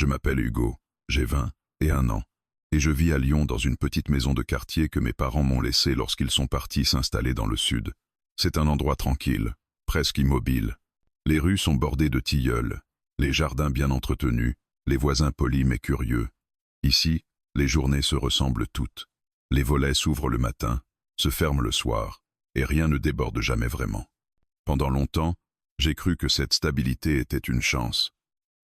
Je m'appelle Hugo, j'ai 21 ans, et je vis à Lyon dans une petite maison de quartier que mes parents m'ont laissée lorsqu'ils sont partis s'installer dans le sud. C'est un endroit tranquille, presque immobile. Les rues sont bordées de tilleuls, les jardins bien entretenus, les voisins polis mais curieux. Ici, les journées se ressemblent toutes. Les volets s'ouvrent le matin, se ferment le soir, et rien ne déborde jamais vraiment. Pendant longtemps, j'ai cru que cette stabilité était une chance.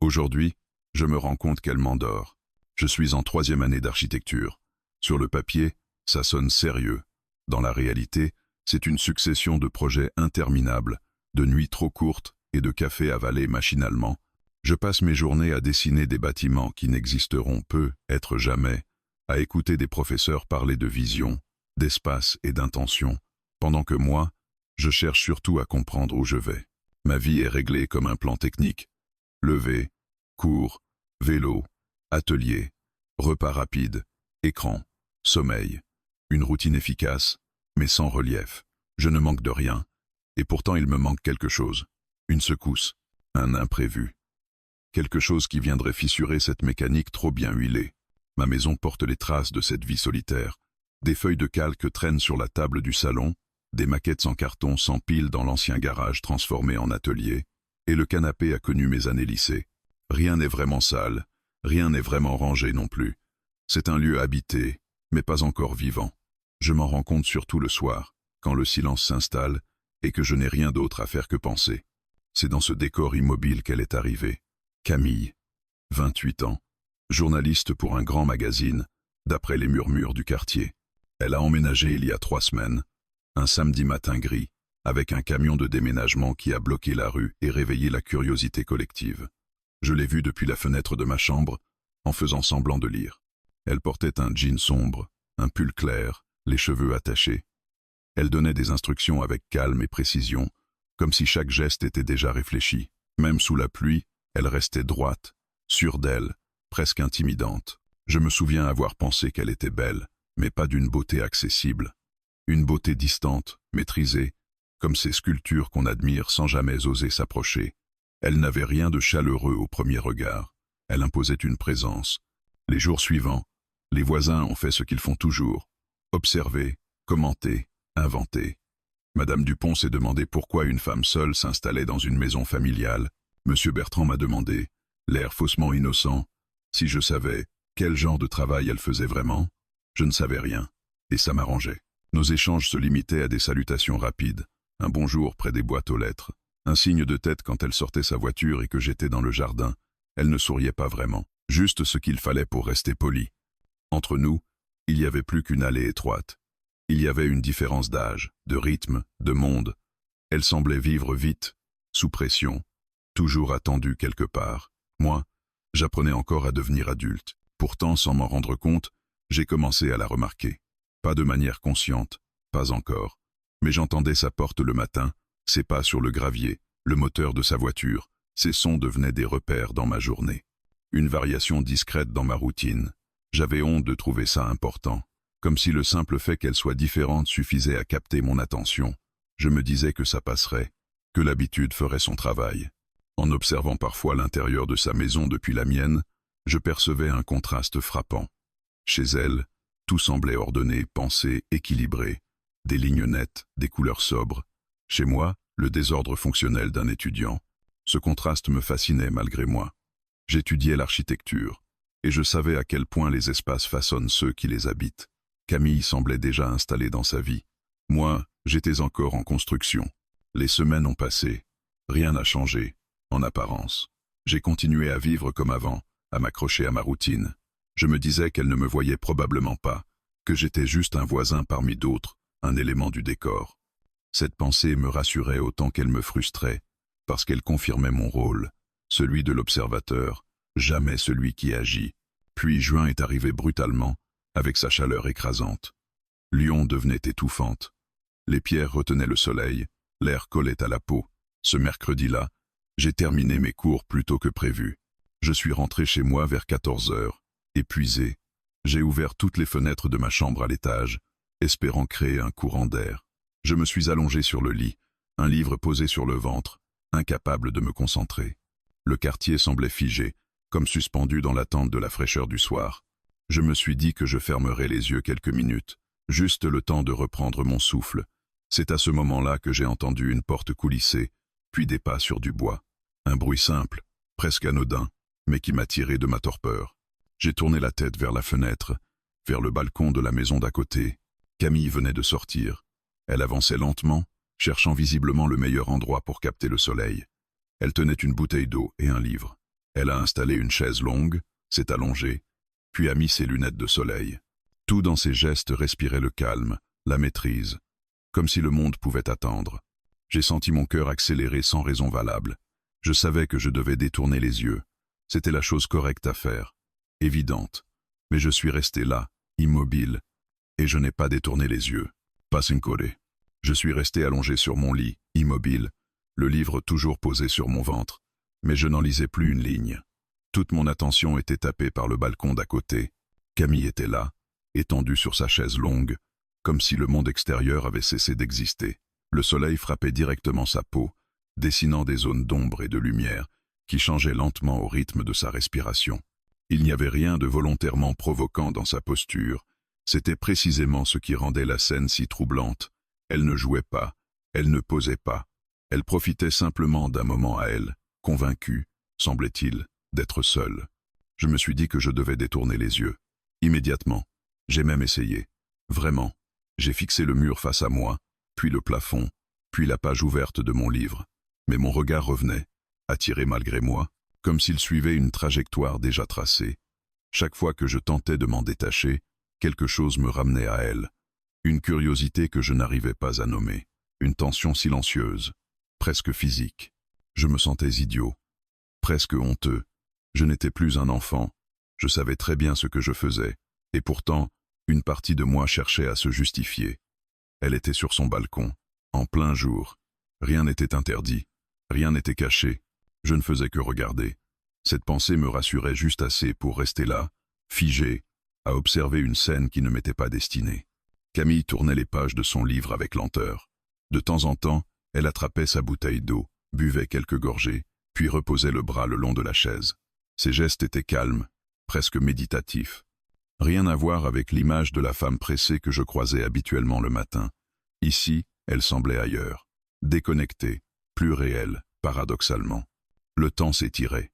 Aujourd'hui, je me rends compte qu'elle m'endort. Je suis en 3e année d'architecture. Sur le papier, ça sonne sérieux. Dans la réalité, c'est une succession de projets interminables, de nuits trop courtes et de cafés avalés machinalement. Je passe mes journées à dessiner des bâtiments qui n'existeront peut-être jamais, à écouter des professeurs parler de vision, d'espace et d'intention, pendant que moi, je cherche surtout à comprendre où je vais. Ma vie est réglée comme un plan technique. Lever, cours, vélo, atelier, repas rapide, écran, sommeil. Une routine efficace, mais sans relief. Je ne manque de rien, et pourtant il me manque quelque chose. Une secousse, un imprévu. Quelque chose qui viendrait fissurer cette mécanique trop bien huilée. Ma maison porte les traces de cette vie solitaire. Des feuilles de calque traînent sur la table du salon, des maquettes en carton s'empilent dans l'ancien garage transformé en atelier, et le canapé a connu mes années lycée. Rien n'est vraiment sale, rien n'est vraiment rangé non plus. C'est un lieu habité, mais pas encore vivant. Je m'en rends compte surtout le soir, quand le silence s'installe et que je n'ai rien d'autre à faire que penser. C'est dans ce décor immobile qu'elle est arrivée. Camille, 28 ans, journaliste pour un grand magazine, d'après les murmures du quartier. Elle a emménagé il y a 3 semaines, un samedi matin gris, avec un camion de déménagement qui a bloqué la rue et réveillé la curiosité collective. Je l'ai vue depuis la fenêtre de ma chambre, en faisant semblant de lire. Elle portait un jean sombre, un pull clair, les cheveux attachés. Elle donnait des instructions avec calme et précision, comme si chaque geste était déjà réfléchi. Même sous la pluie, elle restait droite, sûre d'elle, presque intimidante. Je me souviens avoir pensé qu'elle était belle, mais pas d'une beauté accessible. Une beauté distante, maîtrisée, comme ces sculptures qu'on admire sans jamais oser s'approcher. Elle n'avait rien de chaleureux au premier regard. Elle imposait une présence. Les jours suivants, les voisins ont fait ce qu'ils font toujours. Observer, commenter, inventer. Madame Dupont s'est demandé pourquoi une femme seule s'installait dans une maison familiale. Monsieur Bertrand m'a demandé, l'air faussement innocent, si je savais quel genre de travail elle faisait vraiment. Je ne savais rien, et ça m'arrangeait. Nos échanges se limitaient à des salutations rapides, un bonjour près des boîtes aux lettres, un signe de tête quand elle sortait sa voiture et que j'étais dans le jardin. Elle ne souriait pas vraiment, juste ce qu'il fallait pour rester poli. Entre nous, il n'y avait plus qu'une allée étroite. Il y avait une différence d'âge, de rythme, de monde. Elle semblait vivre vite, sous pression, toujours attendue quelque part. Moi, j'apprenais encore à devenir adulte. Pourtant, sans m'en rendre compte, j'ai commencé à la remarquer. Pas de manière consciente, pas encore. Mais j'entendais sa porte le matin, ses pas sur le gravier, le moteur de sa voiture. Ces sons devenaient des repères dans ma journée. Une variation discrète dans ma routine. J'avais honte de trouver ça important. Comme si le simple fait qu'elle soit différente suffisait à capter mon attention. Je me disais que ça passerait, que l'habitude ferait son travail. En observant parfois l'intérieur de sa maison depuis la mienne, je percevais un contraste frappant. Chez elle, tout semblait ordonné, pensé, équilibré. Des lignes nettes, des couleurs sobres. Chez moi, le désordre fonctionnel d'un étudiant. Ce contraste me fascinait malgré moi. J'étudiais l'architecture, et je savais à quel point les espaces façonnent ceux qui les habitent. Camille semblait déjà installée dans sa vie. Moi, j'étais encore en construction. Les semaines ont passé. Rien n'a changé, en apparence. J'ai continué à vivre comme avant, à m'accrocher à ma routine. Je me disais qu'elle ne me voyait probablement pas, que j'étais juste un voisin parmi d'autres, un élément du décor. Cette pensée me rassurait autant qu'elle me frustrait, parce qu'elle confirmait mon rôle, celui de l'observateur, jamais celui qui agit. Puis juin est arrivé brutalement, avec sa chaleur écrasante. Lyon devenait étouffante. Les pierres retenaient le soleil, l'air collait à la peau. Ce mercredi-là, j'ai terminé mes cours plus tôt que prévu. Je suis rentré chez moi vers 14 heures, épuisé. J'ai ouvert toutes les fenêtres de ma chambre à l'étage, espérant créer un courant d'air. Je me suis allongé sur le lit, un livre posé sur le ventre, incapable de me concentrer. Le quartier semblait figé, comme suspendu dans l'attente de la fraîcheur du soir. Je me suis dit que je fermerais les yeux quelques minutes, juste le temps de reprendre mon souffle. C'est à ce moment-là que j'ai entendu une porte coulisser, puis des pas sur du bois. Un bruit simple, presque anodin, mais qui m'a tiré de ma torpeur. J'ai tourné la tête vers la fenêtre, vers le balcon de la maison d'à côté. Camille venait de sortir. Elle avançait lentement, cherchant visiblement le meilleur endroit pour capter le soleil. Elle tenait une bouteille d'eau et un livre. Elle a installé une chaise longue, s'est allongée, puis a mis ses lunettes de soleil. Tout dans ses gestes respirait le calme, la maîtrise, comme si le monde pouvait attendre. J'ai senti mon cœur accélérer sans raison valable. Je savais que je devais détourner les yeux. C'était la chose correcte à faire, évidente. Mais je suis resté là, immobile, et je n'ai pas détourné les yeux. Pas sincodé. Je suis resté allongé sur mon lit, immobile, le livre toujours posé sur mon ventre, mais je n'en lisais plus une ligne. Toute mon attention était tapée par le balcon d'à côté. Camille était là, étendue sur sa chaise longue, comme si le monde extérieur avait cessé d'exister. Le soleil frappait directement sa peau, dessinant des zones d'ombre et de lumière qui changeaient lentement au rythme de sa respiration. Il n'y avait rien de volontairement provoquant dans sa posture. C'était précisément ce qui rendait la scène si troublante. Elle ne jouait pas, elle ne posait pas. Elle profitait simplement d'un moment à elle, convaincue, semblait-il, d'être seule. Je me suis dit que je devais détourner les yeux. Immédiatement, j'ai même essayé. Vraiment, j'ai fixé le mur face à moi, puis le plafond, puis la page ouverte de mon livre. Mais mon regard revenait, attiré malgré moi, comme s'il suivait une trajectoire déjà tracée. Chaque fois que je tentais de m'en détacher, quelque chose me ramenait à elle. Une curiosité que je n'arrivais pas à nommer, une tension silencieuse, presque physique. Je me sentais idiot, presque honteux. Je n'étais plus un enfant, je savais très bien ce que je faisais, et pourtant, une partie de moi cherchait à se justifier. Elle était sur son balcon, en plein jour. Rien n'était interdit, rien n'était caché. Je ne faisais que regarder. Cette pensée me rassurait juste assez pour rester là, figé, à observer une scène qui ne m'était pas destinée. Camille tournait les pages de son livre avec lenteur. De temps en temps, elle attrapait sa bouteille d'eau, buvait quelques gorgées, puis reposait le bras le long de la chaise. Ses gestes étaient calmes, presque méditatifs. Rien à voir avec l'image de la femme pressée que je croisais habituellement le matin. Ici, elle semblait ailleurs, déconnectée, plus réelle, paradoxalement. Le temps s'étirait.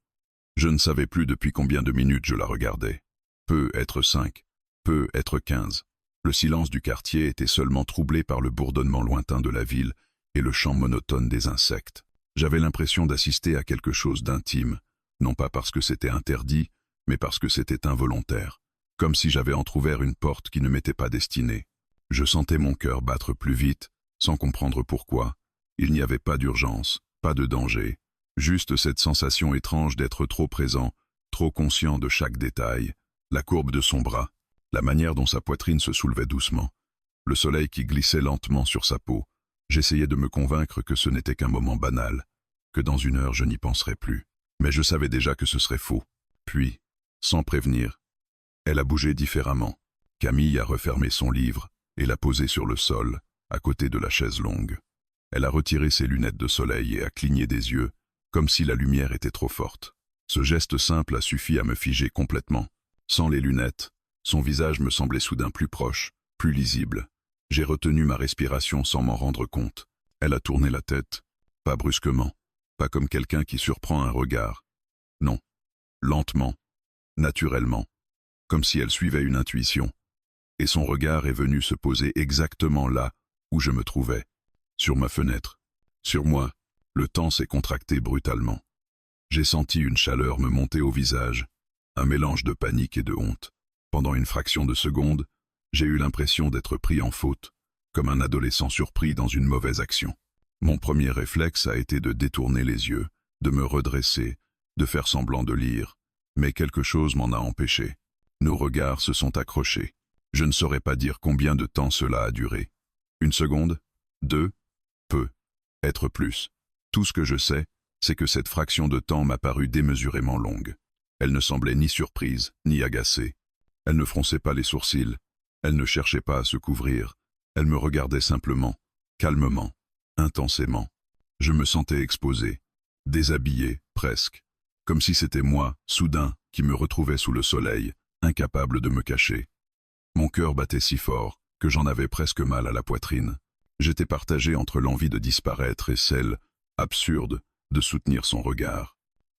Je ne savais plus depuis combien de minutes je la regardais. Peut être 5, peut être 15. Le silence du quartier était seulement troublé par le bourdonnement lointain de la ville et le chant monotone des insectes. J'avais l'impression d'assister à quelque chose d'intime, non pas parce que c'était interdit, mais parce que c'était involontaire, comme si j'avais entrouvert une porte qui ne m'était pas destinée. Je sentais mon cœur battre plus vite, sans comprendre pourquoi. Il n'y avait pas d'urgence, pas de danger, juste cette sensation étrange d'être trop présent, trop conscient de chaque détail, la courbe de son bras, la manière dont sa poitrine se soulevait doucement, le soleil qui glissait lentement sur sa peau. J'essayais de me convaincre que ce n'était qu'un moment banal, que dans une heure je n'y penserais plus. Mais je savais déjà que ce serait faux. Puis, sans prévenir, elle a bougé différemment. Camille a refermé son livre et l'a posé sur le sol, à côté de la chaise longue. Elle a retiré ses lunettes de soleil et a cligné des yeux, comme si la lumière était trop forte. Ce geste simple a suffi à me figer complètement. Sans les lunettes, son visage me semblait soudain plus proche, plus lisible. J'ai retenu ma respiration sans m'en rendre compte. Elle a tourné la tête, pas brusquement, pas comme quelqu'un qui surprend un regard. Non, lentement, naturellement, comme si elle suivait une intuition. Et son regard est venu se poser exactement là où je me trouvais, sur ma fenêtre. Sur moi, le temps s'est contracté brutalement. J'ai senti une chaleur me monter au visage, un mélange de panique et de honte. Pendant une fraction de seconde, j'ai eu l'impression d'être pris en faute, comme un adolescent surpris dans une mauvaise action. Mon premier réflexe a été de détourner les yeux, de me redresser, de faire semblant de lire, mais quelque chose m'en a empêché. Nos regards se sont accrochés. Je ne saurais pas dire combien de temps cela a duré. 1 seconde, 2, peu, être plus. Tout ce que je sais, c'est que cette fraction de temps m'a paru démesurément longue. Elle ne semblait ni surprise, ni agacée. Elle ne fronçait pas les sourcils. Elle ne cherchait pas à se couvrir. Elle me regardait simplement, calmement, intensément. Je me sentais exposé, déshabillé, presque. comme si c'était moi, soudain, qui me retrouvais sous le soleil, incapable de me cacher. Mon cœur battait si fort que j'en avais presque mal à la poitrine. J'étais partagé entre l'envie de disparaître et celle, absurde, de soutenir son regard.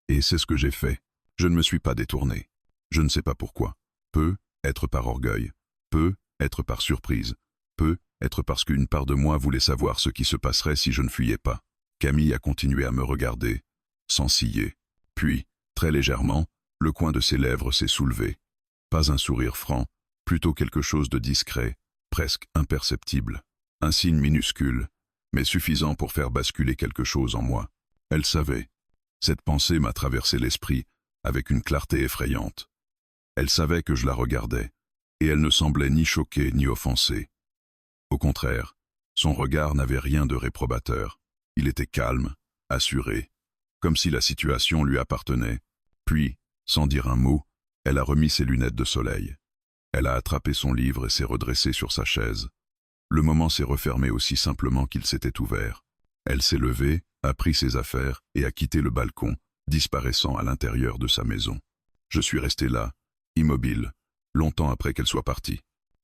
Et c'est ce que j'ai fait. Je ne me suis pas détourné. Je ne sais pas pourquoi. Peut être par orgueil, peut être par surprise, peut être parce qu'une part de moi voulait savoir ce qui se passerait si je ne fuyais pas. Camille a continué à me regarder, sans ciller. Puis, très légèrement, le coin de ses lèvres s'est soulevé. Pas un sourire franc, plutôt quelque chose de discret, presque imperceptible. Un signe minuscule, mais suffisant pour faire basculer quelque chose en moi. Elle savait. Cette pensée m'a traversé l'esprit avec une clarté effrayante. Elle savait que je la regardais, et elle ne semblait ni choquée ni offensée. Au contraire, son regard n'avait rien de réprobateur. Il était calme, assuré, comme si la situation lui appartenait. Puis, sans dire un mot, elle a remis ses lunettes de soleil. Elle a attrapé son livre et s'est redressée sur sa chaise. Le moment s'est refermé aussi simplement qu'il s'était ouvert. Elle s'est levée, a pris ses affaires et a quitté le balcon, disparaissant à l'intérieur de sa maison. Je suis resté là, immobile, longtemps après qu'elle soit partie.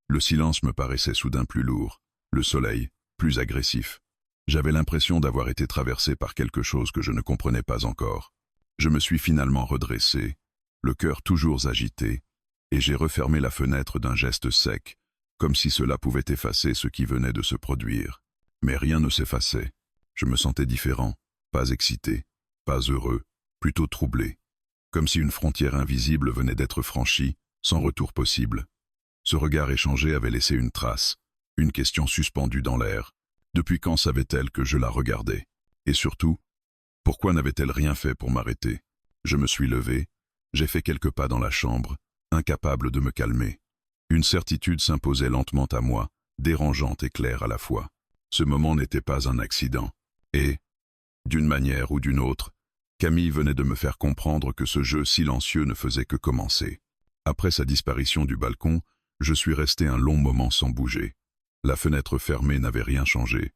Le silence me paraissait soudain plus lourd, le soleil plus agressif. J'avais l'impression d'avoir été traversé par quelque chose que je ne comprenais pas encore. Je me suis finalement redressé, le cœur toujours agité, et j'ai refermé la fenêtre d'un geste sec, comme si cela pouvait effacer ce qui venait de se produire. Mais rien ne s'effaçait. Je me sentais différent, pas excité, pas heureux, plutôt troublé, comme si une frontière invisible venait d'être franchie, sans retour possible. Ce regard échangé avait laissé une trace, une question suspendue dans l'air. Depuis quand savait-elle que je la regardais? Et surtout, pourquoi n'avait-elle rien fait pour m'arrêter? Je me suis levé, j'ai fait quelques pas dans la chambre, incapable de me calmer. Une certitude s'imposait lentement à moi, dérangeante et claire à la fois. Ce moment n'était pas un accident. Et, d'une manière ou d'une autre, Camille venait de me faire comprendre que ce jeu silencieux ne faisait que commencer. Après sa disparition du balcon, je suis resté un long moment sans bouger. La fenêtre fermée n'avait rien changé.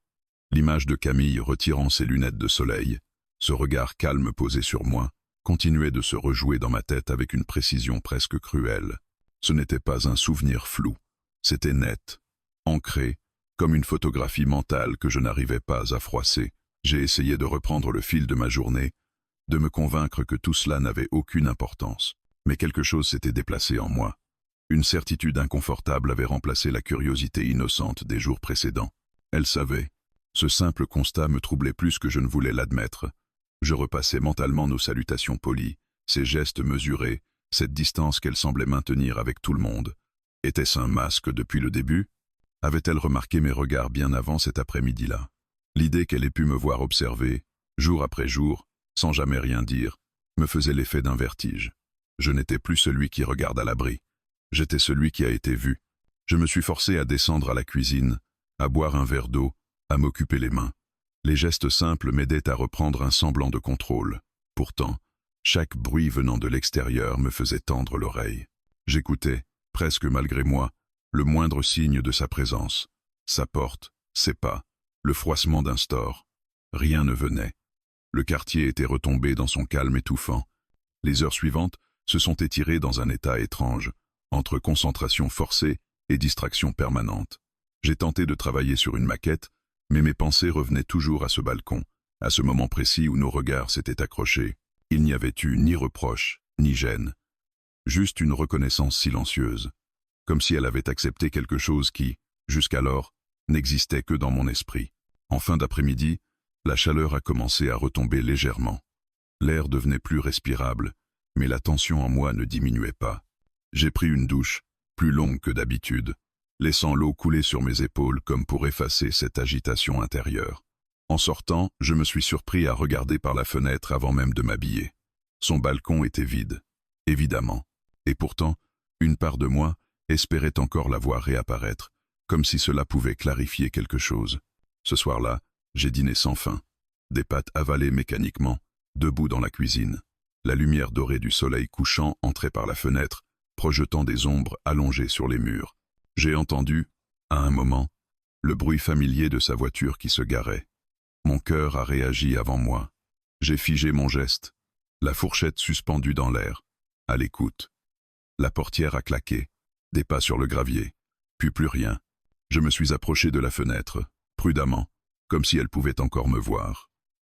L'image de Camille retirant ses lunettes de soleil, ce regard calme posé sur moi, continuait de se rejouer dans ma tête avec une précision presque cruelle. Ce n'était pas un souvenir flou, c'était net, ancré, comme une photographie mentale que je n'arrivais pas à froisser. J'ai essayé de reprendre le fil de ma journée, de me convaincre que tout cela n'avait aucune importance. Mais quelque chose s'était déplacé en moi. Une certitude inconfortable avait remplacé la curiosité innocente des jours précédents. Elle savait. Ce simple constat me troublait plus que je ne voulais l'admettre. Je repassais mentalement nos salutations polies, ces gestes mesurés, cette distance qu'elle semblait maintenir avec tout le monde. Était-ce un masque depuis le début? Avait-elle remarqué mes regards bien avant cet après-midi-là? L'idée qu'elle ait pu me voir observer, jour après jour, sans jamais rien dire, me faisait l'effet d'un vertige. Je n'étais plus celui qui regarde à l'abri. J'étais celui qui a été vu. Je me suis forcé à descendre à la cuisine, à boire un verre d'eau, à m'occuper les mains. Les gestes simples m'aidaient à reprendre un semblant de contrôle. Pourtant, chaque bruit venant de l'extérieur me faisait tendre l'oreille. J'écoutais, presque malgré moi, le moindre signe de sa présence. Sa porte, ses pas, le froissement d'un store. Rien ne venait. Le quartier était retombé dans son calme étouffant. Les heures suivantes se sont étirées dans un état étrange, entre concentration forcée et distraction permanente. J'ai tenté de travailler sur une maquette, mais mes pensées revenaient toujours à ce balcon, à ce moment précis où nos regards s'étaient accrochés. Il n'y avait eu ni reproche, ni gêne. Juste une reconnaissance silencieuse, comme si elle avait accepté quelque chose qui, jusqu'alors, n'existait que dans mon esprit. En fin d'après-midi, la chaleur a commencé à retomber légèrement. L'air devenait plus respirable, mais la tension en moi ne diminuait pas. J'ai pris une douche, plus longue que d'habitude, laissant l'eau couler sur mes épaules comme pour effacer cette agitation intérieure. En sortant, je me suis surpris à regarder par la fenêtre avant même de m'habiller. Son balcon était vide, évidemment, et pourtant, une part de moi espérait encore la voir réapparaître, comme si cela pouvait clarifier quelque chose. Ce soir-là, j'ai dîné sans faim, des pâtes avalées mécaniquement, debout dans la cuisine. La lumière dorée du soleil couchant entrait par la fenêtre, projetant des ombres allongées sur les murs. J'ai entendu, à un moment, le bruit familier de sa voiture qui se garait. Mon cœur a réagi avant moi. J'ai figé mon geste, la fourchette suspendue dans l'air, à l'écoute. La portière a claqué, des pas sur le gravier, puis plus rien. Je me suis approché de la fenêtre, prudemment, comme si elle pouvait encore me voir.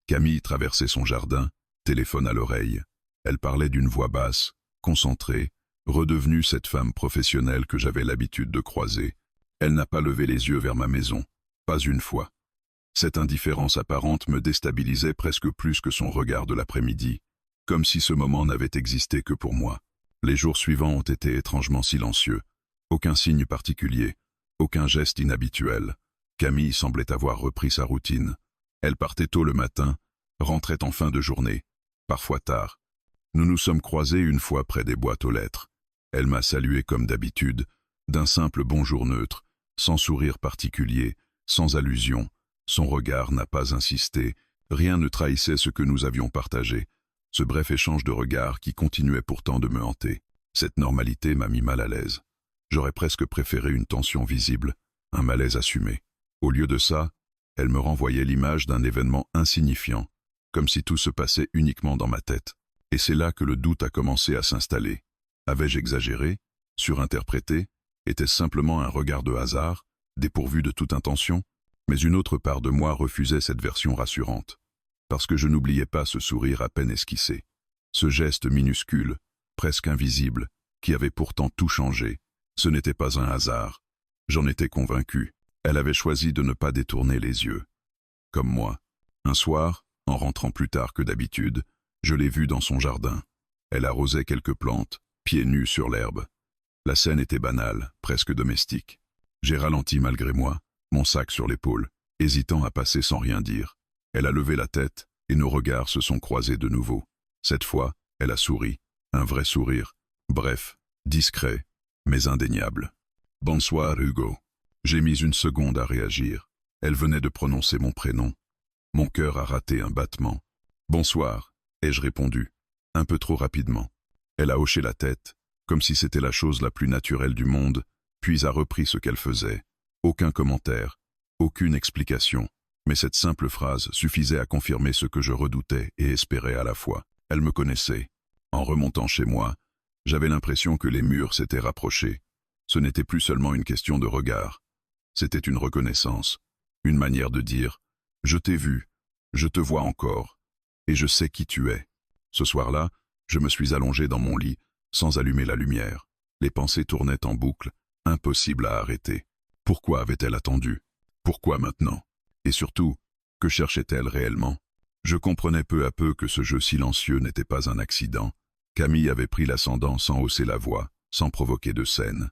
Camille traversait son jardin, téléphone à l'oreille. Elle parlait d'une voix basse, concentrée, redevenue cette femme professionnelle que j'avais l'habitude de croiser. Elle n'a pas levé les yeux vers ma maison, pas une fois. Cette indifférence apparente me déstabilisait presque plus que son regard de l'après-midi, comme si ce moment n'avait existé que pour moi. Les jours suivants ont été étrangement silencieux. Aucun signe particulier, aucun geste inhabituel. Camille semblait avoir repris sa routine. Elle partait tôt le matin, rentrait en fin de journée, parfois tard. Nous nous sommes croisés une fois près des boîtes aux lettres. Elle m'a salué comme d'habitude, d'un simple bonjour neutre, sans sourire particulier, sans allusion. Son regard n'a pas insisté, rien ne trahissait ce que nous avions partagé. Ce bref échange de regards qui continuait pourtant de me hanter. Cette normalité m'a mis mal à l'aise. J'aurais presque préféré une tension visible, un malaise assumé. Au lieu de ça, elle me renvoyait l'image d'un événement insignifiant, comme si tout se passait uniquement dans ma tête. Et c'est là que le doute a commencé à s'installer. Avais-je exagéré, surinterprété? Était-ce simplement un regard de hasard, dépourvu de toute intention? Mais une autre part de moi refusait cette version rassurante, parce que je n'oubliais pas ce sourire à peine esquissé, ce geste minuscule, presque invisible, qui avait pourtant tout changé. Ce n'était pas un hasard. J'en étais convaincu. Elle avait choisi de ne pas détourner les yeux. Comme moi. Un soir, en rentrant plus tard que d'habitude, je l'ai vue dans son jardin. Elle arrosait quelques plantes, pieds nus sur l'herbe. La scène était banale, presque domestique. J'ai ralenti malgré moi, mon sac sur l'épaule, hésitant à passer sans rien dire. Elle a levé la tête, et nos regards se sont croisés de nouveau. Cette fois, elle a souri, un vrai sourire, bref, discret, mais indéniable. « Bonsoir, Hugo. » J'ai mis une seconde à réagir. Elle venait de prononcer mon prénom. Mon cœur a raté un battement. « Bonsoir », ai-je répondu, un peu trop rapidement. Elle a hoché la tête, comme si c'était la chose la plus naturelle du monde, puis a repris ce qu'elle faisait. Aucun commentaire, aucune explication, mais cette simple phrase suffisait à confirmer ce que je redoutais et espérais à la fois. Elle me connaissait. En remontant chez moi, j'avais l'impression que les murs s'étaient rapprochés. Ce n'était plus seulement une question de regard. C'était une reconnaissance, une manière de dire « Je t'ai vu, je te vois encore, et je sais qui tu es ». Ce soir-là, je me suis allongé dans mon lit, sans allumer la lumière. Les pensées tournaient en boucle, impossible à arrêter. Pourquoi avait-elle attendu? Pourquoi maintenant? Et surtout, que cherchait-elle réellement? Je comprenais peu à peu que ce jeu silencieux n'était pas un accident. Camille avait pris l'ascendant sans hausser la voix, sans provoquer de scène.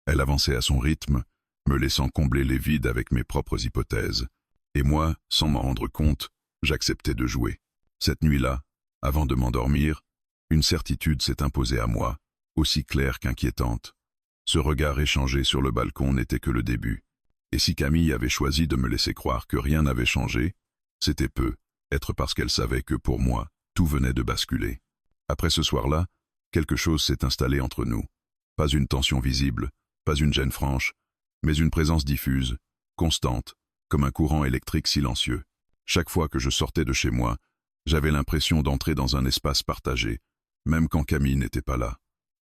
Elle avançait à son rythme, me laissant combler les vides avec mes propres hypothèses. Et moi, sans m'en rendre compte, j'acceptais de jouer. Cette nuit-là, avant de m'endormir, une certitude s'est imposée à moi, aussi claire qu'inquiétante. Ce regard échangé sur le balcon n'était que le début. Et si Camille avait choisi de me laisser croire que rien n'avait changé, c'était peu, être parce qu'elle savait que pour moi, tout venait de basculer. Après ce soir-là, quelque chose s'est installé entre nous. Pas une tension visible, pas une gêne franche, mais une présence diffuse, constante, comme un courant électrique silencieux. Chaque fois que je sortais de chez moi, j'avais l'impression d'entrer dans un espace partagé, même quand Camille n'était pas là.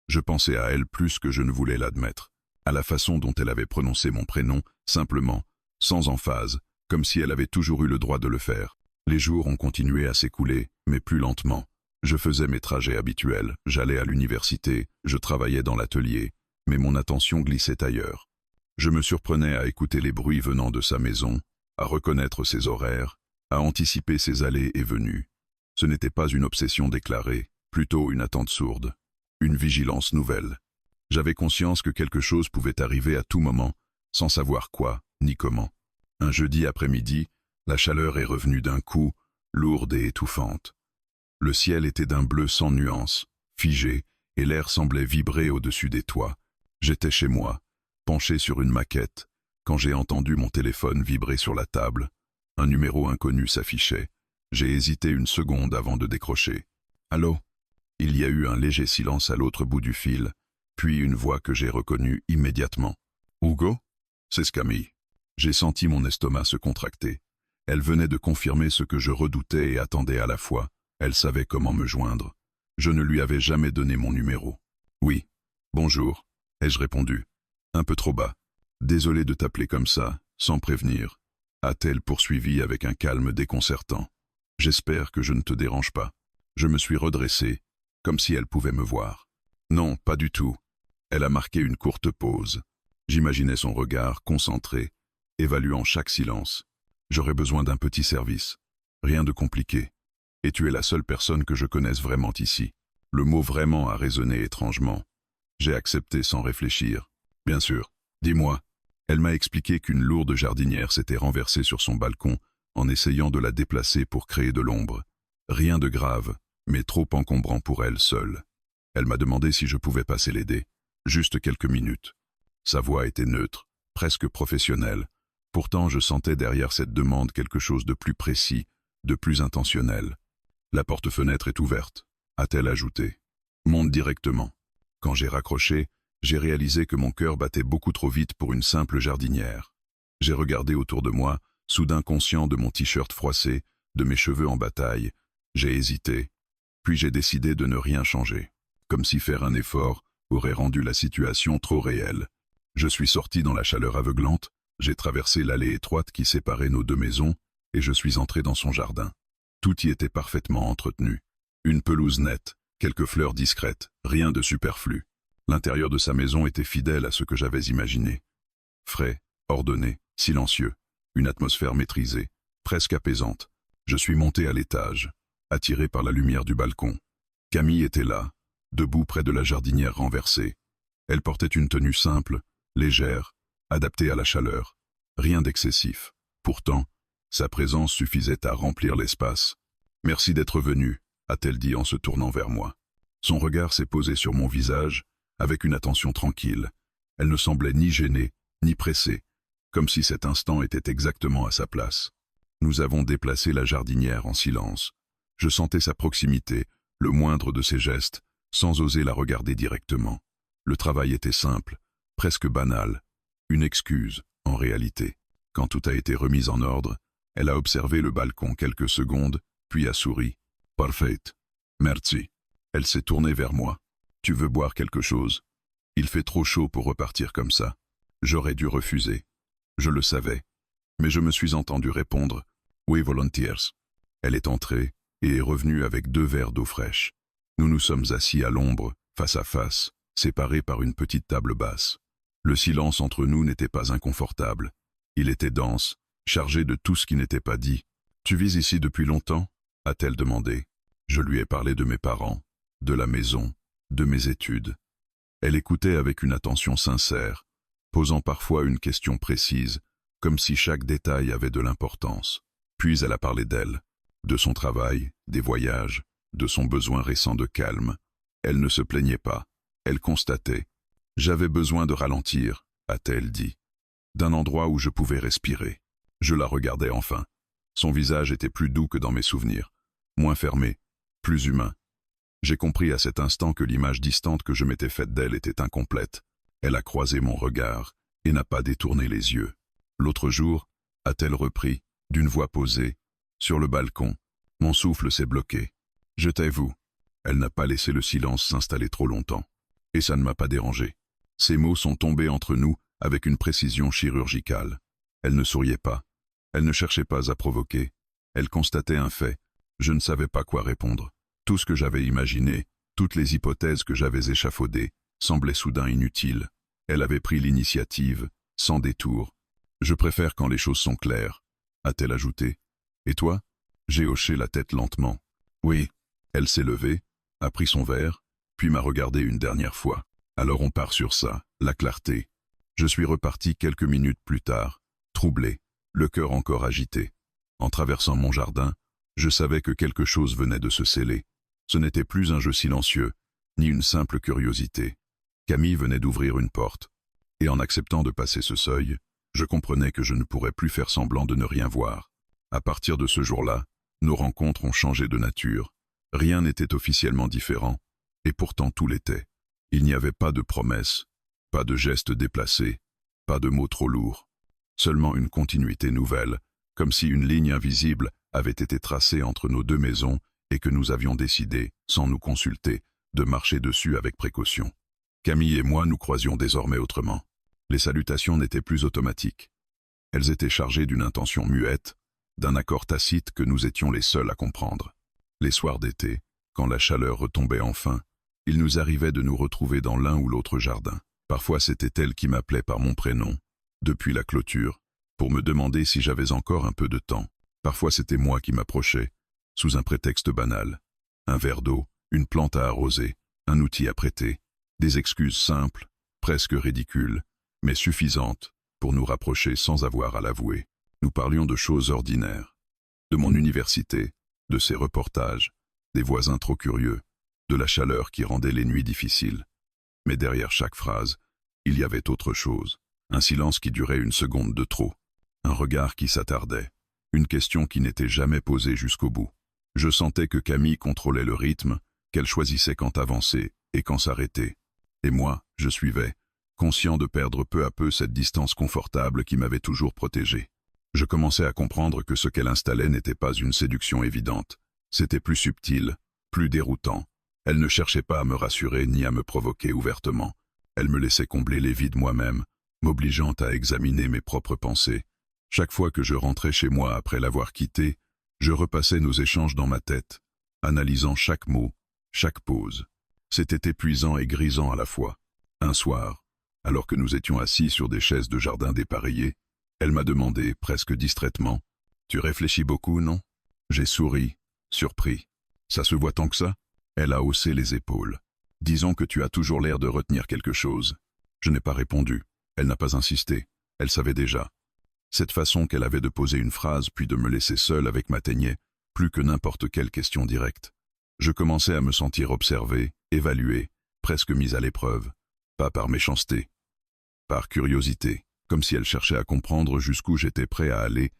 Je pensais à elle plus que je ne voulais l'admettre, à la façon dont elle avait prononcé mon prénom, simplement, sans emphase, comme si elle avait toujours eu le droit de le faire. Les jours ont continué à s'écouler, mais plus lentement. Je faisais mes trajets habituels, j'allais à l'université, je travaillais dans l'atelier, mais mon attention glissait ailleurs. Je me surprenais à écouter les bruits venant de sa maison, à reconnaître ses horaires, à anticiper ses allées et venues. Ce n'était pas une obsession déclarée, plutôt une attente sourde, une vigilance nouvelle. J'avais conscience que quelque chose pouvait arriver à tout moment, sans savoir quoi, ni comment. Un jeudi après-midi, la chaleur est revenue d'un coup, lourde et étouffante. Le ciel était d'un bleu sans nuance, figé, et l'air semblait vibrer au-dessus des toits. J'étais chez moi, penché sur une maquette, quand j'ai entendu mon téléphone vibrer sur la table. Un numéro inconnu s'affichait. J'ai hésité une seconde avant de décrocher. « Allô ?» Il y a eu un léger silence à l'autre bout du fil, puis une voix que j'ai reconnue immédiatement. « Hugo ?» C'est Camille. J'ai senti mon estomac se contracter. Elle venait de confirmer ce que je redoutais et attendais à la fois. Elle savait comment me joindre. Je ne lui avais jamais donné mon numéro. Oui. Bonjour, ai-je répondu. Un peu trop bas. Désolé de t'appeler comme ça, sans prévenir, a-t-elle poursuivi avec un calme déconcertant. J'espère que je ne te dérange pas. Je me suis redressé, comme si elle pouvait me voir. Non, pas du tout. Elle a marqué une courte pause. J'imaginais son regard concentré, évaluant chaque silence. J'aurais besoin d'un petit service. Rien de compliqué. Et tu es la seule personne que je connaisse vraiment ici. Le mot vraiment a résonné étrangement. J'ai accepté sans réfléchir. Bien sûr. Dis-moi. Elle m'a expliqué qu'une lourde jardinière s'était renversée sur son balcon en essayant de la déplacer pour créer de l'ombre. Rien de grave, mais trop encombrant pour elle seule. Elle m'a demandé si je pouvais passer l'aider. Juste quelques minutes. Sa voix était neutre, presque professionnelle. Pourtant, je sentais derrière cette demande quelque chose de plus précis, de plus intentionnel. La porte-fenêtre est ouverte, a-t-elle ajouté. Monte directement. Quand j'ai raccroché, j'ai réalisé que mon cœur battait beaucoup trop vite pour une simple jardinière. J'ai regardé autour de moi, soudain conscient de mon t-shirt froissé, de mes cheveux en bataille. J'ai hésité, puis j'ai décidé de ne rien changer, comme si faire un effort aurait rendu la situation trop réelle. Je suis sorti dans la chaleur aveuglante, j'ai traversé l'allée étroite qui séparait nos deux maisons, et je suis entré dans son jardin. Tout y était parfaitement entretenu. Une pelouse nette, quelques fleurs discrètes, rien de superflu. L'intérieur de sa maison était fidèle à ce que j'avais imaginé. Frais, ordonné, silencieux, une atmosphère maîtrisée, presque apaisante. Je suis monté à l'étage, attiré par la lumière du balcon. Camille était là, debout près de la jardinière renversée. Elle portait une tenue simple, légère, adaptée à la chaleur. Rien d'excessif. Pourtant, sa présence suffisait à remplir l'espace. « Merci d'être venu », a-t-elle dit en se tournant vers moi. Son regard s'est posé sur mon visage, avec une attention tranquille. Elle ne semblait ni gênée, ni pressée, comme si cet instant était exactement à sa place. Nous avons déplacé la jardinière en silence. Je sentais sa proximité, le moindre de ses gestes, sans oser la regarder directement. Le travail était simple, presque banal, une excuse, en réalité. Quand tout a été remis en ordre, elle a observé le balcon quelques secondes, puis a souri. « Parfait. Merci. » Elle s'est tournée vers moi. « Tu veux boire quelque chose? Il fait trop chaud pour repartir comme ça. » J'aurais dû refuser. Je le savais. Mais je me suis entendu répondre « Oui, volontiers. » Elle est entrée et est revenue avec 2 verres d'eau fraîche. Nous nous sommes assis à l'ombre, face à face, séparés par une petite table basse. Le silence entre nous n'était pas inconfortable. Il était dense, chargé de tout ce qui n'était pas dit. « Tu vis ici depuis longtemps ?» a-t-elle demandé. Je lui ai parlé de mes parents, de la maison, de mes études. Elle écoutait avec une attention sincère, posant parfois une question précise, comme si chaque détail avait de l'importance. Puis elle a parlé d'elle, de son travail, des voyages, de son besoin récent de calme. Elle ne se plaignait pas, elle constatait. « J'avais besoin de ralentir », a-t-elle dit, d'un endroit où je pouvais respirer. Je la regardais enfin. Son visage était plus doux que dans mes souvenirs, moins fermé, plus humain. J'ai compris à cet instant que l'image distante que je m'étais faite d'elle était incomplète. Elle a croisé mon regard et n'a pas détourné les yeux. L'autre jour, a-t-elle repris, d'une voix posée, sur le balcon, mon souffle s'est bloqué. Je t'avoue, elle n'a pas laissé le silence s'installer trop longtemps. Et ça ne m'a pas dérangé. Ces mots sont tombés entre nous avec une précision chirurgicale. Elle ne souriait pas. Elle ne cherchait pas à provoquer. Elle constatait un fait. Je ne savais pas quoi répondre. Tout ce que j'avais imaginé, toutes les hypothèses que j'avais échafaudées, semblaient soudain inutiles. Elle avait pris l'initiative, sans détour. « Je préfère quand les choses sont claires », a-t-elle ajouté. « Et toi ?» J'ai hoché la tête lentement. « Oui. » Elle s'est levée, a pris son verre, puis m'a regardé une dernière fois. Alors on part sur ça, la clarté. Je suis reparti quelques minutes plus tard, troublé, le cœur encore agité. En traversant mon jardin, je savais que quelque chose venait de se sceller. Ce n'était plus un jeu silencieux, ni une simple curiosité. Camille venait d'ouvrir une porte. Et en acceptant de passer ce seuil, je comprenais que je ne pourrais plus faire semblant de ne rien voir. À partir de ce jour-là, nos rencontres ont changé de nature. Rien n'était officiellement différent, et pourtant tout l'était. Il n'y avait pas de promesses, pas de gestes déplacés, pas de mots trop lourds. Seulement une continuité nouvelle, comme si une ligne invisible avait été tracée entre nos deux maisons et que nous avions décidé, sans nous consulter, de marcher dessus avec précaution. Camille et moi nous croisions désormais autrement. Les salutations n'étaient plus automatiques. Elles étaient chargées d'une intention muette, d'un accord tacite que nous étions les seuls à comprendre. Les soirs d'été, quand la chaleur retombait enfin, il nous arrivait de nous retrouver dans l'un ou l'autre jardin. Parfois c'était elle qui m'appelait par mon prénom, depuis la clôture, pour me demander si j'avais encore un peu de temps. Parfois c'était moi qui m'approchais, sous un prétexte banal. Un verre d'eau, une plante à arroser, un outil à prêter, des excuses simples, presque ridicules, mais suffisantes pour nous rapprocher sans avoir à l'avouer. Nous parlions de choses ordinaires, de mon université, de ses reportages, des voisins trop curieux, de la chaleur qui rendait les nuits difficiles. Mais derrière chaque phrase, il y avait autre chose, un silence qui durait une seconde de trop, un regard qui s'attardait, une question qui n'était jamais posée jusqu'au bout. Je sentais que Camille contrôlait le rythme, qu'elle choisissait quand avancer et quand s'arrêter. Et moi, je suivais, conscient de perdre peu à peu cette distance confortable qui m'avait toujours protégé. Je commençais à comprendre que ce qu'elle installait n'était pas une séduction évidente. C'était plus subtil, plus déroutant. Elle ne cherchait pas à me rassurer ni à me provoquer ouvertement. Elle me laissait combler les vides moi-même, m'obligeant à examiner mes propres pensées. Chaque fois que je rentrais chez moi après l'avoir quittée, je repassais nos échanges dans ma tête, analysant chaque mot, chaque pause. C'était épuisant et grisant à la fois. Un soir, alors que nous étions assis sur des chaises de jardin dépareillées, elle m'a demandé, presque distraitement, « Tu réfléchis beaucoup, non ?» J'ai souri, surpris. « Ça se voit tant que ça ?» Elle a haussé les épaules. « Disons que tu as toujours l'air de retenir quelque chose. » Je n'ai pas répondu. Elle n'a pas insisté. Elle savait déjà. Cette façon qu'elle avait de poser une phrase puis de me laisser seul avec m'atteignait, plus que n'importe quelle question directe. Je commençais à me sentir observé, évalué, presque mis à l'épreuve. Pas par méchanceté, par curiosité, comme si elle cherchait à comprendre jusqu'où j'étais prêt à aller,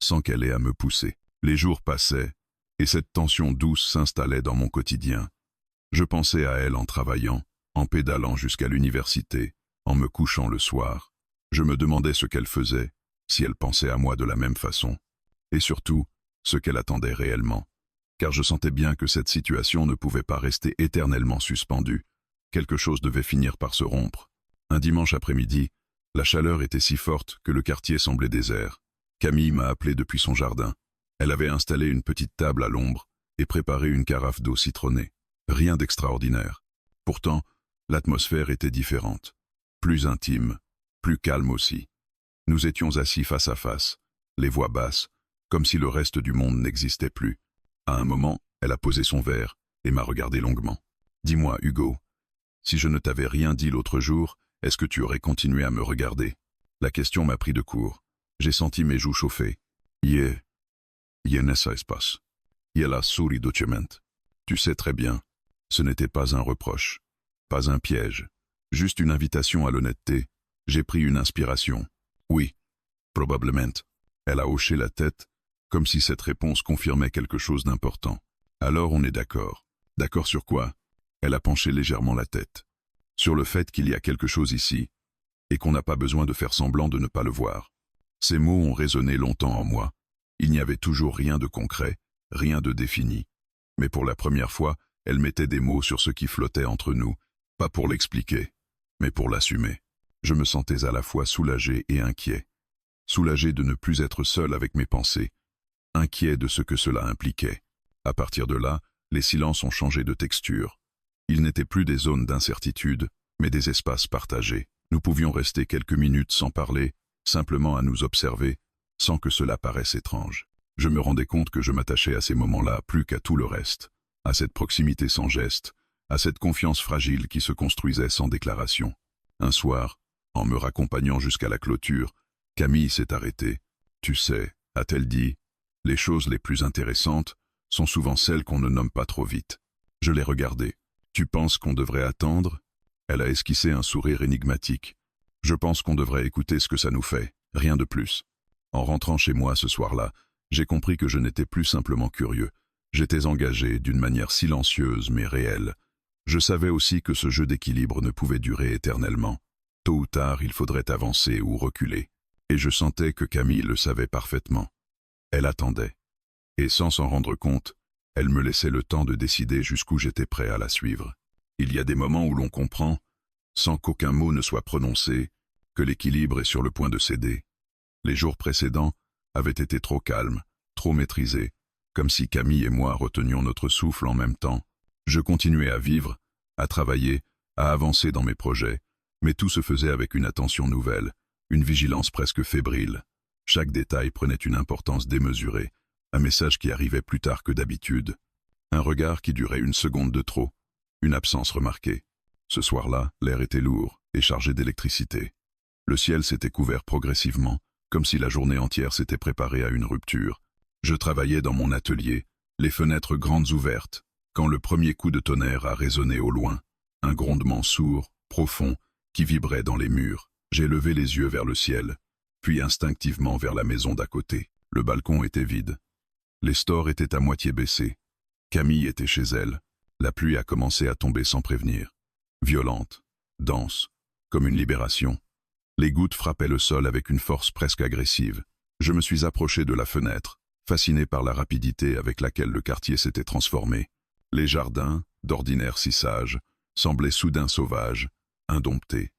sans qu'elle ait à me pousser. Les jours passaient, et cette tension douce s'installait dans mon quotidien. Je pensais à elle en travaillant, en pédalant jusqu'à l'université, en me couchant le soir. Je me demandais ce qu'elle faisait, si elle pensait à moi de la même façon, et surtout, ce qu'elle attendait réellement. Car je sentais bien que cette situation ne pouvait pas rester éternellement suspendue. Quelque chose devait finir par se rompre. Un dimanche après-midi, la chaleur était si forte que le quartier semblait désert. Camille m'a appelé depuis son jardin. Elle avait installé une petite table à l'ombre et préparé une carafe d'eau citronnée. Rien d'extraordinaire. Pourtant, l'atmosphère était différente. Plus intime, plus calme aussi. Nous étions assis face à face, les voix basses, comme si le reste du monde n'existait plus. À un moment, elle a posé son verre et m'a regardé longuement. « Dis-moi, Hugo, si je ne t'avais rien dit l'autre jour, est-ce que tu aurais continué à me regarder ?» La question m'a pris de court. J'ai senti mes joues chauffer. « Nessa espace. La souris document. » Tu sais très bien, ce n'était pas un reproche, pas un piège, juste une invitation à l'honnêteté. J'ai pris une inspiration. « Oui, probablement. » Elle a hoché la tête, comme si cette réponse confirmait quelque chose d'important. « Alors on est d'accord. » « D'accord sur quoi ?» Elle a penché légèrement la tête. « Sur le fait qu'il y a quelque chose ici, et qu'on n'a pas besoin de faire semblant de ne pas le voir. » Ces mots ont résonné longtemps en moi. Il n'y avait toujours rien de concret, rien de défini. Mais pour la première fois, elle mettait des mots sur ce qui flottait entre nous, pas pour l'expliquer, mais pour l'assumer. Je me sentais à la fois soulagé et inquiet. Soulagé de ne plus être seul avec mes pensées, inquiet de ce que cela impliquait. À partir de là, les silences ont changé de texture. Ils n'étaient plus des zones d'incertitude, mais des espaces partagés. Nous pouvions rester quelques minutes sans parler, simplement à nous observer, sans que cela paraisse étrange. Je me rendais compte que je m'attachais à ces moments-là plus qu'à tout le reste, à cette proximité sans geste, à cette confiance fragile qui se construisait sans déclaration. Un soir, en me raccompagnant jusqu'à la clôture, Camille s'est arrêtée. « Tu sais, a-t-elle dit, les choses les plus intéressantes sont souvent celles qu'on ne nomme pas trop vite. » Je l'ai regardée. « Tu penses qu'on devrait attendre ?» Elle a esquissé un sourire énigmatique. « Je pense qu'on devrait écouter ce que ça nous fait, rien de plus. » En rentrant chez moi ce soir-là, j'ai compris que je n'étais plus simplement curieux. J'étais engagé d'une manière silencieuse mais réelle. Je savais aussi que ce jeu d'équilibre ne pouvait durer éternellement. Tôt ou tard, il faudrait avancer ou reculer. Et je sentais que Camille le savait parfaitement. Elle attendait. Et sans s'en rendre compte, Elle me laissait le temps de décider jusqu'où j'étais prêt à la suivre. Il y a des moments où l'on comprend, sans qu'aucun mot ne soit prononcé, que l'équilibre est sur le point de céder. Les jours précédents avaient été trop calmes, trop maîtrisés, comme si Camille et moi retenions notre souffle en même temps. Je continuais à vivre, à travailler, à avancer dans mes projets, mais tout se faisait avec une attention nouvelle, une vigilance presque fébrile. Chaque détail prenait une importance démesurée, un message qui arrivait plus tard que d'habitude, un regard qui durait une seconde de trop, une absence remarquée. Ce soir-là, l'air était lourd et chargé d'électricité. Le ciel s'était couvert progressivement, comme si la journée entière s'était préparée à une rupture. Je travaillais dans mon atelier, les fenêtres grandes ouvertes, quand le premier coup de tonnerre a résonné au loin, un grondement sourd, profond, qui vibrait dans les murs. J'ai levé les yeux vers le ciel, puis instinctivement vers la maison d'à côté. Le balcon était vide. Les stores étaient à moitié baissés. Camille était chez elle. La pluie a commencé à tomber sans prévenir. Violente, dense, comme une libération. Les gouttes frappaient le sol avec une force presque agressive. Je me suis approché de la fenêtre, fasciné par la rapidité avec laquelle le quartier s'était transformé. Les jardins, d'ordinaire si sages, semblaient soudain sauvages, indomptés.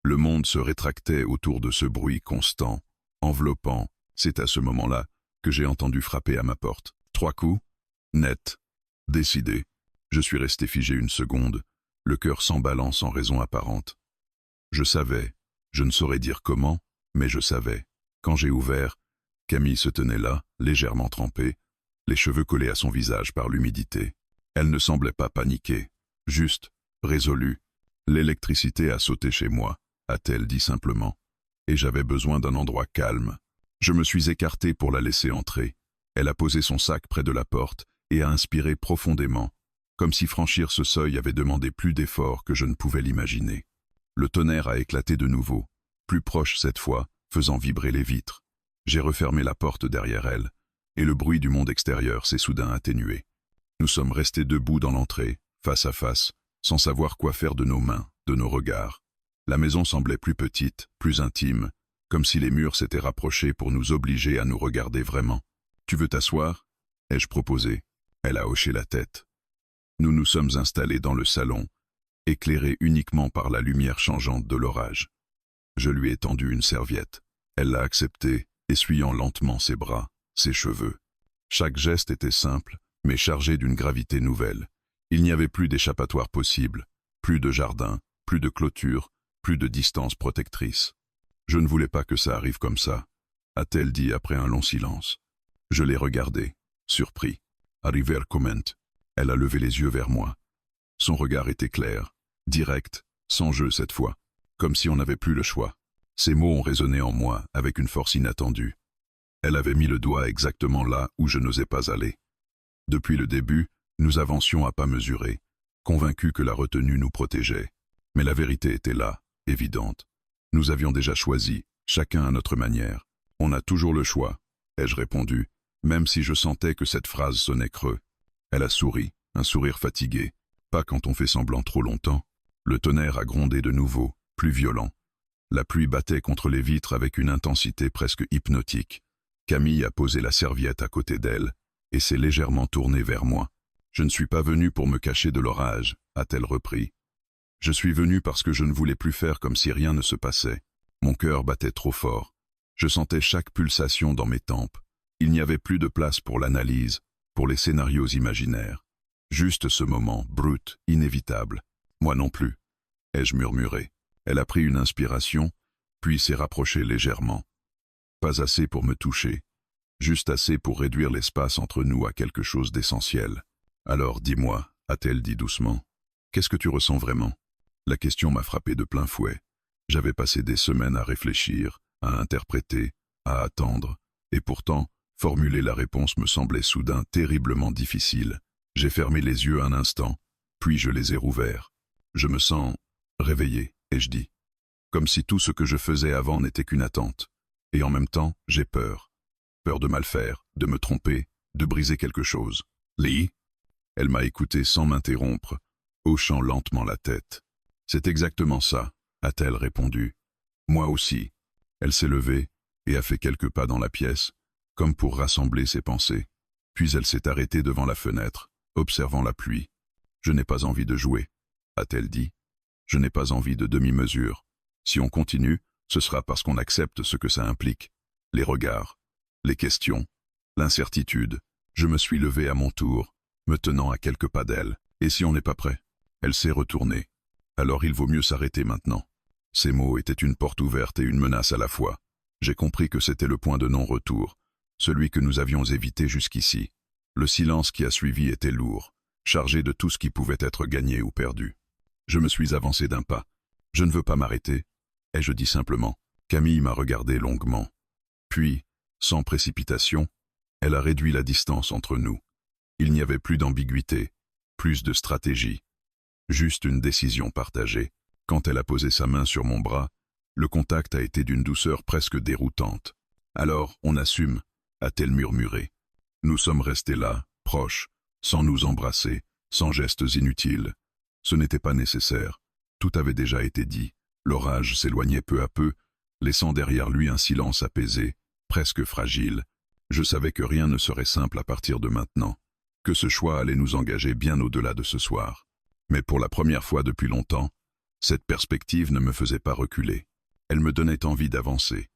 Le monde se rétractait autour de ce bruit constant, enveloppant. C'est à ce moment-là que j'ai entendu frapper à ma porte. 3 coups, net, décidé. Je suis resté figé une seconde, le cœur s'emballant sans raison apparente. Je savais, je ne saurais dire comment, mais je savais. Quand j'ai ouvert, Camille se tenait là, légèrement trempée, les cheveux collés à son visage par l'humidité. Elle ne semblait pas paniquée, juste, résolue. L'électricité a sauté chez moi, a-t-elle dit simplement, et j'avais besoin d'un endroit calme. Je me suis écarté pour la laisser entrer. Elle a posé son sac près de la porte et a inspiré profondément, comme si franchir ce seuil avait demandé plus d'efforts que je ne pouvais l'imaginer. Le tonnerre a éclaté de nouveau, plus proche cette fois, faisant vibrer les vitres. J'ai refermé la porte derrière elle, et le bruit du monde extérieur s'est soudain atténué. Nous sommes restés debout dans l'entrée, face à face, sans savoir quoi faire de nos mains, de nos regards. La maison semblait plus petite, plus intime, comme si les murs s'étaient rapprochés pour nous obliger à nous regarder vraiment. « Tu veux t'asseoir » ai-je proposé. Elle a hoché la tête. Nous nous sommes installés dans le salon, éclairés uniquement par la lumière changeante de l'orage. Je lui ai tendu une serviette. Elle l'a acceptée, essuyant lentement ses bras, ses cheveux. Chaque geste était simple, mais chargé d'une gravité nouvelle. Il n'y avait plus d'échappatoire possible, plus de jardin, plus de clôture, plus de distance protectrice. Je ne voulais pas que ça arrive comme ça, a-t-elle dit après un long silence. Je l'ai regardée, surpris. Arriver comment. Elle a levé les yeux vers moi. Son regard était clair, direct, sans jeu cette fois, comme si on n'avait plus le choix. Ces mots ont résonné en moi avec une force inattendue. Elle avait mis le doigt exactement là où je n'osais pas aller. Depuis le début, nous avancions à pas mesurés, convaincus que la retenue nous protégeait. Mais la vérité était là, évidente. Nous avions déjà choisi, chacun à notre manière. On a toujours le choix, ai-je répondu, même si je sentais que cette phrase sonnait creux. Elle a souri, un sourire fatigué. Pas quand on fait semblant trop longtemps. Le tonnerre a grondé de nouveau, plus violent. La pluie battait contre les vitres avec une intensité presque hypnotique. Camille a posé la serviette à côté d'elle et s'est légèrement tournée vers moi. « Je ne suis pas venu pour me cacher de l'orage », a-t-elle repris. « Je suis venu parce que je ne voulais plus faire comme si rien ne se passait. Mon cœur battait trop fort. Je sentais chaque pulsation dans mes tempes. Il n'y avait plus de place pour l'analyse, pour les scénarios imaginaires. Juste ce moment, brut, inévitable. Moi non plus, ai-je murmuré. Elle a pris une inspiration, puis s'est rapprochée légèrement. Pas assez pour me toucher, juste assez pour réduire l'espace entre nous à quelque chose d'essentiel. Alors dis-moi, a-t-elle dit doucement, qu'est-ce que tu ressens vraiment? La question m'a frappé de plein fouet. J'avais passé des semaines à réfléchir, à interpréter, à attendre, et pourtant, formuler la réponse me semblait soudain terriblement difficile. J'ai fermé les yeux un instant, puis je les ai rouverts. Je me sens réveillé, ai-je dit. Comme si tout ce que je faisais avant n'était qu'une attente. Et en même temps, j'ai peur. Peur de mal faire, de me tromper, de briser quelque chose. Lee? Elle m'a écouté sans m'interrompre, hochant lentement la tête. C'est exactement ça, a-t-elle répondu. Moi aussi. Elle s'est levée et a fait quelques pas dans la pièce, comme pour rassembler ses pensées. Puis elle s'est arrêtée devant la fenêtre, observant la pluie. « Je n'ai pas envie de jouer, » a-t-elle dit. « Je n'ai pas envie de demi-mesure. Si on continue, ce sera parce qu'on accepte ce que ça implique. Les regards, les questions, l'incertitude. » Je me suis levé à mon tour, me tenant à quelques pas d'elle. « Et si on n'est pas prêt ?» Elle s'est retournée. « Alors il vaut mieux s'arrêter maintenant. » Ces mots étaient une porte ouverte et une menace à la fois. J'ai compris que c'était le point de non-retour, celui que nous avions évité jusqu'ici. Le silence qui a suivi était lourd, chargé de tout ce qui pouvait être gagné ou perdu. Je me suis avancé d'un pas. « Je ne veux pas m'arrêter. » ai-je dit simplement. Camille m'a regardé longuement. Puis, sans précipitation, elle a réduit la distance entre nous. Il n'y avait plus d'ambiguïté, plus de stratégie. Juste une décision partagée. Quand elle a posé sa main sur mon bras, le contact a été d'une douceur presque déroutante. « Alors, on assume » a-t-elle murmuré. Nous sommes restés là, proches, sans nous embrasser, sans gestes inutiles. Ce n'était pas nécessaire. Tout avait déjà été dit. L'orage s'éloignait peu à peu, laissant derrière lui un silence apaisé, presque fragile. Je savais que rien ne serait simple à partir de maintenant, que ce choix allait nous engager bien au-delà de ce soir. Mais pour la première fois depuis longtemps, cette perspective ne me faisait pas reculer. Elle me donnait envie d'avancer,